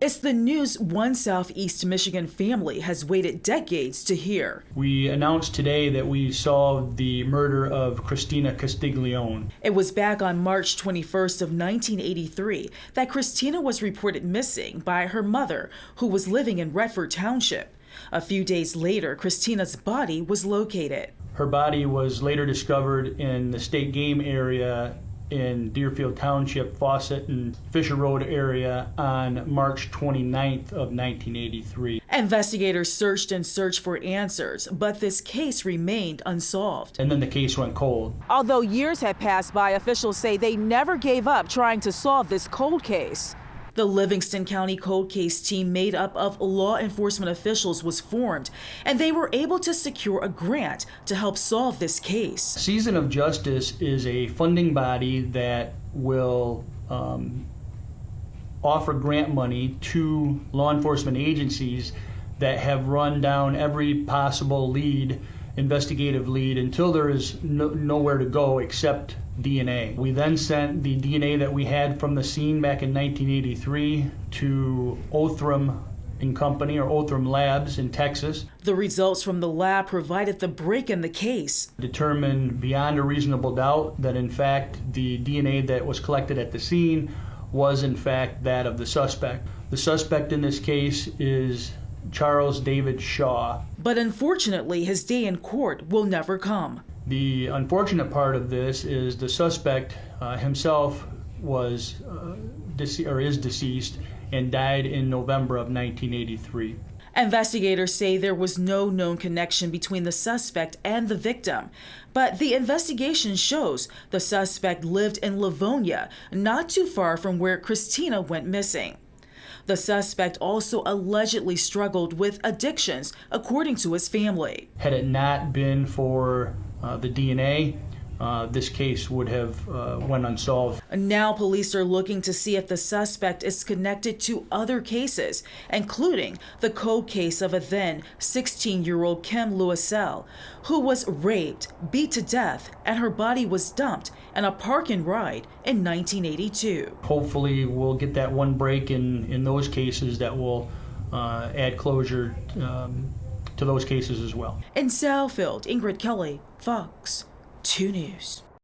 It's the news one Southeast Michigan family has waited decades to hear. We announced today that we solved the murder of Christina Castiglione. It was back on March 21st of 1983 that Christina was reported missing by her mother, who was living in Redford Township. A few days later, Christina's body was located. Her body was later discovered in the state game area in Deerfield Township, Fawcett and Fisher Road area on March 29th of 1983. Investigators searched and searched for answers, but this case remained unsolved. And then the case went cold. Although years had passed by, officials say they never gave up trying to solve this cold case. The Livingston County Cold Case team made up of law enforcement officials was formed, and they were able to secure a grant to help solve this case. Season of Justice is a funding body that will offer grant money to law enforcement agencies that have run down every possible lead, investigative lead, until there is nowhere to go except DNA. We then sent the DNA that we had from the scene back in 1983 to Othram and Company, or Othram Labs in Texas. The results from the lab provided the break in the case. Determined beyond a reasonable doubt that in fact the DNA that was collected at the scene was in fact that of the suspect. The suspect in this case is Charles David Shaw. But unfortunately, his day in court will never come. The unfortunate part of this is the suspect himself was is deceased and died in November of 1983. Investigators say there was no known connection between the suspect and the victim, but the investigation shows the suspect lived in Livonia, not too far from where Christina went missing. The suspect also allegedly struggled with addictions, according to his family. Had it not been for the DNA, this case would have went unsolved. Now police are looking to see if the suspect is connected to other cases, including the cold case of a then 16-year-old Kim Louiselle, who was raped, beat to death, and her body was dumped in a park and ride in 1982. Hopefully we'll get that one break in those cases that will add closure to those cases as well. In Southfield, Ingrid Kelly, Fox 2 News.